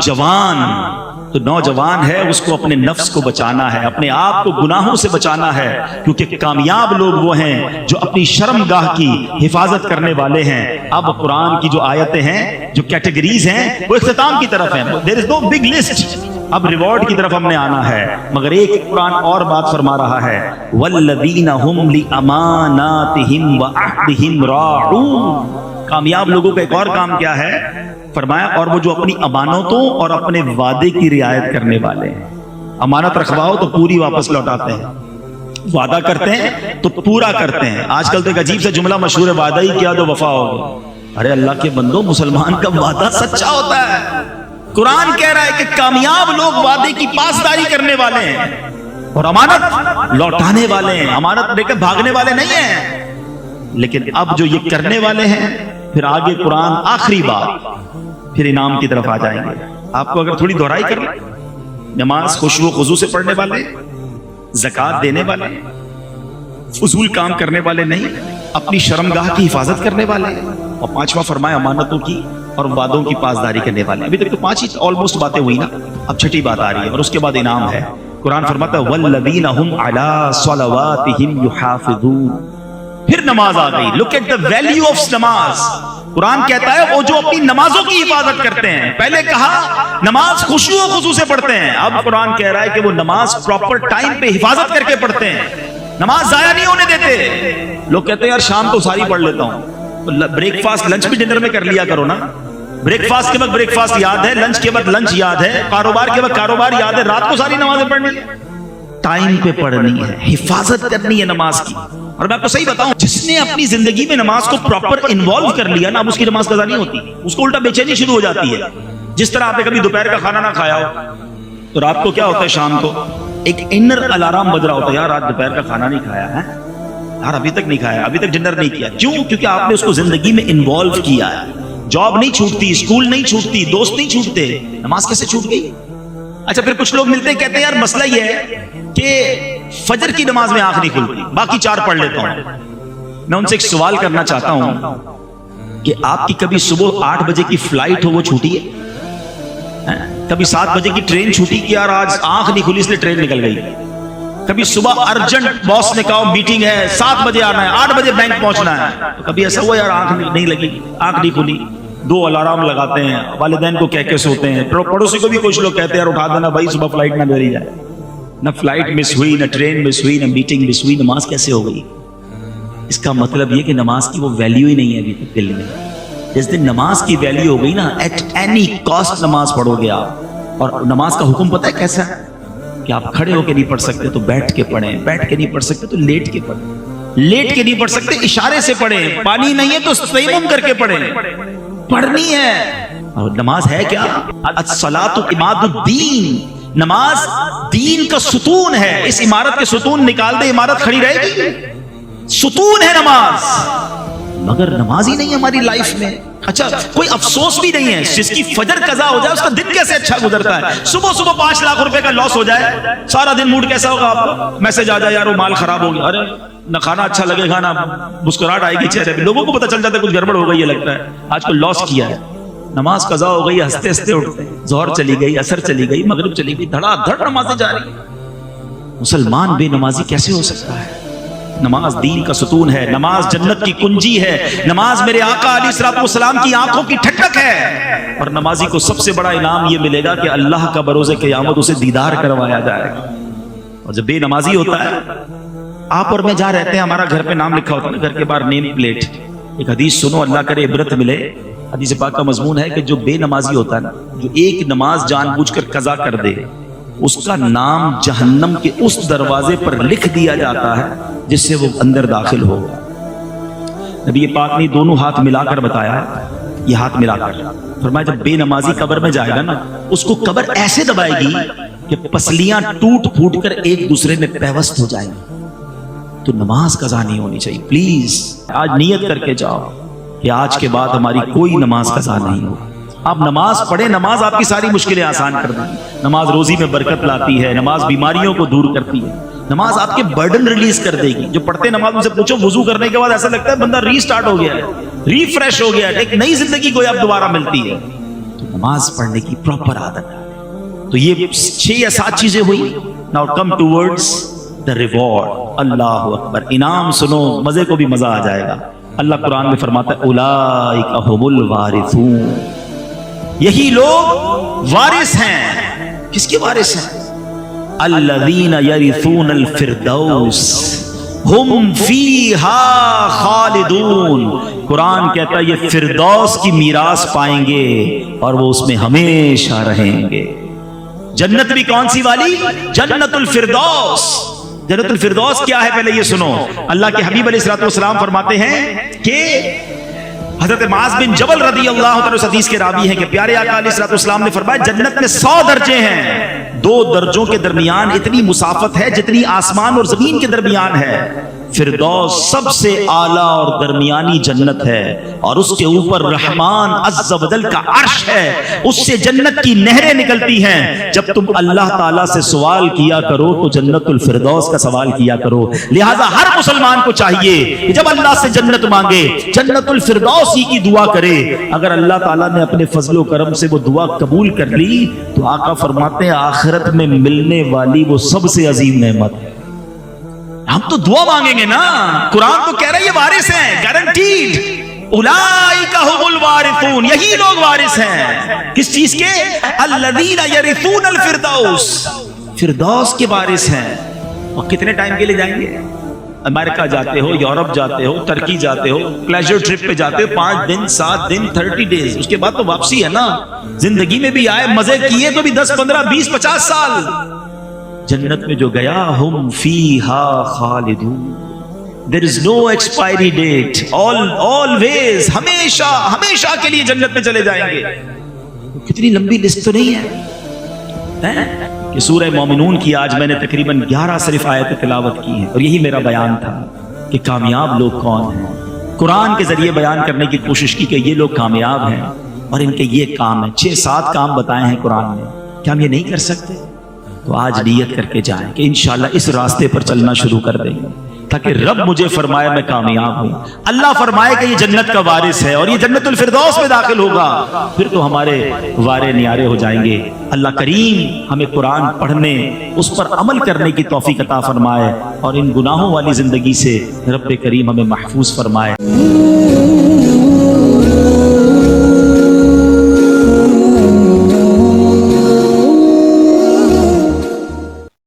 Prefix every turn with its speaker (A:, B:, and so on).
A: جوان تو نوجوان ہے، اس کو اپنے نفس کو بچانا ہے، اپنے آپ کو گناہوں سے بچانا ہے، کیونکہ کامیاب لوگ وہ ہیں جو اپنی شرم گاہ کی حفاظت کرنے والے ہیں۔ اب قرآن کی جو آیتیں ہیں، جو کیٹیگریز ہیں، وہ اختتام کی طرف ہیں۔ There is no big list۔ اب ریوارڈ کی طرف ہم نے آنا ہے، مگر ایک قرآن اور بات فرما رہا ہے، والذین هم لاماناتهم وعہدهم راعون۔ کامیاب لوگوں کا ایک اور کام کیا ہے فرمایا، اور وہ جو اپنی امانتوں اور اپنے وعدے کی رعایت کرنے والے ہیں۔ امانت رکھواؤ تو پوری واپس لوٹاتے ہیں، وعدہ کرتے ہیں تو پورا کرتے ہیں۔ آج کل تو ایک عجیب سا جملہ مشہور ہے، وعدہ ہی کیا تو وفا ہوگا۔ ارے اللہ کے بندو، مسلمان کا وعدہ سچا ہوتا ہے۔ قرآن کہہ رہا ہے کہ کامیاب لوگ وعدے کی پاسداری کرنے والے ہیں اور امانت لوٹانے والے ہیں، امانت لے کر بھاگنے والے نہیں ہیں۔ لیکن اب جو یہ کرنے والے ہیں، پھر آگے قرآن آخری بات، پھر انعام کی طرف آ جائیں گے۔ آپ کو اگر تھوڑی دہرائی کریں، نماز خشوع و خضوع سے پڑھنے والے، زکوٰۃ دینے والے، فضول کام کرنے والے نہیں، اپنی شرمگاہ کی حفاظت کرنے والے، اور پانچواں فرمایا امانتوں کی اور وعدوں کی پاسداری کرنے والے۔ ابھی تک تو پانچ ہی آلموسٹ باتیں ہوئی نا، اب چھٹی بات آ رہی ہے اور اس کے بعد انعام ہے۔ قرآن فرماتا ہے والذین هم علی صلواتہم یحافظون۔ پھر نماز آ گئی۔ Look at the value of نماز۔ قرآن کہتا ہے وہ جو اپنی نمازوں کی حفاظت کرتے ہیں۔ پہلے کہا نماز خشوع و خضوع سے پڑھتے ہیں، اب قرآن کہہ رہا ہے کہ وہ نماز پراپر ٹائم پہ حفاظت کر کے پڑھتے ہیں، نماز ضائع نہیں ہونے دیتے۔ لوگ کہتے ہیں یار شام کو ساری پڑھ لیتا ہوں، بریک فاسٹ لنچ بھی ڈنر میں کر لیا کرو نا۔ بریک فاسٹ کے وقت بریک فاسٹ یاد ہے، لنچ کے وقت لنچ یاد ہے، کاروبار کے وقت کاروبار یاد ہے، رات کو ساری نمازیں پڑھنی ہے، ٹائم پہ پڑھنی ہے، حفاظت کرنی ہے نماز کی۔ اور میں آپ کو صحیح بتاؤں، جس نے اپنی زندگی میں نماز کو پراپر انوالو کر لیا نا، اب اس کی نماز قضا نہیں ہوتی، اس کو الٹا بے چینی شروع ہو جاتی ہے۔ جس طرح آپ نے کبھی دوپہر کا کھانا نہ کھایا ہو تو رات کو کیا ہوتا ہے، شام کو ایک انر الارم بج رہا ہوتا ہے، یار آج دوپہر کا کھانا نہیں کھایا ہے، یار ابھی تک نہیں کھایا، ابھی تک ڈنر نہیں کیا۔ کیوں؟ کیونکہ آپ نے اس کو زندگی میں انوالو کیا ہے۔ جاب نہیں چھوٹتی، اسکول نہیں چھوٹتی، دوست نہیں چھوٹتے، نماز کیسے چھوٹ گئی؟ اچھا پھر کچھ لوگ ملتے ہیں کہتے ہیں یار مسئلہ یہ ہے کہ فجر کی نماز میں آنکھ نہیں کھلتی، باقی چار پڑھ لیتا ہوں۔ میں ان سے ایک سوال کرنا چاہتا ہوں کہ آپ کی کبھی صبح 8 بجے کی فلائٹ ہو وہ چھوٹی ہے؟ کبھی 7 بجے کی ٹرین چھوٹی کہ یار آج آنکھ نہیں کھلی اس لیے ٹرین نکل گئی؟ کبھی صبح ارجنٹ باس نے کہا میٹنگ ہے 7 بجے آنا ہے، 8 بجے بینک پہنچنا ہے، تو کبھی ایسا ہوا یار آنکھ نہیں لگی، آنکھ نہیں کھلی؟ 2 الارم لگاتے ہیں، والدین کو کہہ کے سوتے ہیں، پڑوسی کو بھی کچھ لوگ کہتے ہیں یار اٹھا دینا بھائی صبح فلائٹ نہ دری جائے۔ نہ فلائٹ مس ہوئی، نہ ٹرین مس ہوئی، نہ میٹنگ مس ہوئی، نماز کیسے ہو گئی؟ اس کا مطلب یہ کہ نماز کی وہ ویلیو ہی نہیں ہے ابھی تک دل میں۔ جس دن نماز کی ویلیو ہو گئی نا، ایٹ اینی کاسٹ نماز پڑھو گے آپ۔ اور نماز کا حکم پتہ ہے کیسا ہے کہ آپ کھڑے ہو کے نہیں پڑھ سکتے تو بیٹھ کے پڑھیں، بیٹھ کے نہیں پڑھ سکتے تو لیٹ کے پڑھیں، لیٹ کے نہیں پڑھ سکتے اشارے سے پڑھیں، پانی نہیں ہے تو تیمم کر کے پڑھیں، پڑھنی ہے۔ اور نماز ہے کیا؟ الصلاۃ عماد الدین، نماز دین کا ستون ہے۔ اس عمارت کے ستون نکال دے عمارت کھڑی رہے گی؟ ستون ہے نماز، مگر نماز ہی نہیں ہماری لائف میں۔ اچھا کوئی افسوس بھی نہیں ہے جس کی فجر قضا ہو جائے اس کا دن کیسے اچھا گزرتا ہے۔ صبح 5 لاکھ روپے کا لاس ہو جائے، سارا دن موڈ کیسا ہوگا آپ کا؟ میسج آ جائے یار وہ مال خراب ہو گیا، ارے نہ کھانا اچھا لگے گا، نہ مسکراہٹ آئے گی چہرے پہ، لوگوں کو پتہ چل جاتا ہے کچھ گڑبڑ ہو گئی ہے، لگتا ہے آج کو لاس کیا ہے۔ نماز قضا ہو گئی، ہنستے ہنستے اٹھتے ہیں، ظہر چلی گئی، عصر چلی گئی، مغرب چلی گئی، دھڑا دھڑ نمازیں جا رہی ہیں۔ مسلمان بے نمازی کیسے ہو سکتا ہے؟ نماز دین کا ستون ہے، نماز جنت کی کنجی ہے، نماز میرے آقا علیہ الصلوۃ والسلام کی آنکھوں کی ٹھٹک ہے۔ اور نمازی کو سب سے بڑا انعام یہ ملے گا کہ اللہ کا بروز قیامت اسے دیدار کروایا جائے گا۔ اور جب بے نمازی ہوتا ہے، آپ اور میں جہاں رہتے ہیں ہمارا گھر پہ نام لکھا ہوتا ہے، گھر کے باہر نیم پلیٹ، ایک حدیث سنو اللہ کرے عبرت ملے۔ حدیث پاک کا مضمون ہے کہ جو بے نمازی ہوتا ہے نا، جو ایک نماز جان بوجھ کر قضا کر دے، اس کا نام جہنم کے اس دروازے پر لکھ دیا جاتا ہے جس سے وہ اندر داخل ہوگا۔ نبی پاک نے دونوں ہاتھ ملا کر بتایا، یہ ہاتھ ملا کر فرمایا جب بے نمازی قبر میں جائے گا نا، اس کو قبر ایسے دبائے گی کہ پسلیاں ٹوٹ پھوٹ کر ایک دوسرے میں پیوست ہو جائیں گی۔ تو نماز قضا نہیں ہونی چاہیے۔ پلیز آج نیت کر کے جاؤ کہ آج کے بعد ہماری کوئی نماز قضا نہیں ہو۔ آپ نماز پڑھیں، نماز آپ کی ساری مشکلیں آسان کر دے گی، نماز روزی میں برکت لاتی ہے، نماز بیماریوں کو دور کرتی ہے، نماز آپ کے برڈن ریلیز کر دے گی۔ جو پڑھتے نماز ان سے پوچھو وضو کرنے کے بعد ایسا لگتا ہے بندہ ری سٹارٹ ہو گیا ہے، ری فریش ہو گیا ہے، ایک نئی زندگی کو اب دوبارہ ملتی ہے۔ تو نماز پڑھنے کی پراپر عادت ہے۔ تو یہ 6 یا 7 چیزیں ہوئی۔ Now come towards the reward. اللہ اکبر، انعام سنو، مزے کو بھی مزہ آ جائے گا۔ اللہ قرآن میں فرماتا ہے اولئک ھم الوارثون، یہی لوگ وارث ہیں۔ کس کے وارث ہیں؟ الذین یرثون الفردوس ہم فیہا خالدون۔ قرآن کہتا ہے یہ فردوس کی میراث پائیں گے اور وہ اس میں ہمیشہ رہیں گے۔ جنت بھی کون سی والی؟ جنت الفردوس۔ جنت الفردوس کیا ہے پہلے یہ سنو۔ اللہ کے حبیب علیہ الصلوۃ والسلام فرماتے ہیں کہ حضرت معاذ بن جبل رضی اللہ عنہ اس حدیث کے راوی ہیں کہ پیارے آقا علیہ الصلوۃ والسلام نے فرمایا جنت میں 100 درجے ہیں، 2 درجوں کے درمیان اتنی مسافت ہے جتنی آسمان اور زمین کے درمیان ہے۔ فردوس سب سے اعلیٰ اور درمیانی جنت ہے اور اس کے اوپر رحمان عز و جل کا عرش ہے، اس سے جنت کی نہریں نکلتی ہیں۔ جب تم اللہ تعالیٰ سے سوال کیا کرو تو جنت الفردوس کا سوال کیا کرو۔ لہٰذا ہر مسلمان کو چاہیے کہ جب اللہ سے جنت مانگے جنت الفردوس ہی کی دعا کرے۔ اگر اللہ تعالیٰ نے اپنے فضل و کرم سے وہ دعا قبول کر لی تو آقا فرماتے ہیں آخرت میں ملنے والی وہ سب سے عظیم نعمت ہے۔ ہم تو دعا مانگیں گے نا، قرآن تو کہہ رہا ہے یہ وارث ہیں، گارنٹیڈ۔ اولئک ھم الوارثون، یہی لوگ وارث ہیں۔ کس چیز کے؟ الذین یرثون الفردوس، فردوس کے وارث ہیں۔ اور کتنے ٹائم کے لیے جائیں گے؟ امریکہ جاتے ہو، یورپ جاتے ہو، ترکی جاتے ہو، پلیجر ٹرپ پہ جاتے ہو، 5 دن 7 دن 30 ڈیز، اس کے بعد تو واپسی ہے نا۔ زندگی میں بھی آئے مزے کیے تو بھی 10 15 20 50 سال۔ جنت میں جو گیا ہم فیہا خالدون، there is no expiry date، always، ہمیشہ ہمیشہ کے لیے جنت میں چلے جائیں گے۔ کتنی لمبی لسٹ تو نہیں ہے کہ سورہ مومنون کی آج میں نے تقریباً 11 صرف آیتیں تلاوت کی ہیں، اور یہی میرا بیان تھا کہ کامیاب لوگ کون ہیں۔ قرآن کے ذریعے بیان کرنے کی کوشش کی کہ یہ لوگ کامیاب ہیں اور ان کے یہ کام ہیں۔ 6-7 کام بتائے ہیں قرآن میں، کیا ہم یہ نہیں کر سکتے؟ تو آج نیت کر کے جائیں کہ انشاءاللہ اس راستے پر چلنا شروع کر دیں گے تاکہ رب مجھے فرمائے میں کامیاب ہوں، اللہ فرمائے کہ یہ جنت کا وارث ہے اور یہ جنت الفردوس میں داخل ہوگا، پھر تو ہمارے وارے نیارے ہو جائیں گے۔ اللہ کریم ہمیں قرآن پڑھنے، اس پر عمل کرنے کی توفیق عطا فرمائے اور ان گناہوں والی زندگی سے رب کریم ہمیں محفوظ فرمائے۔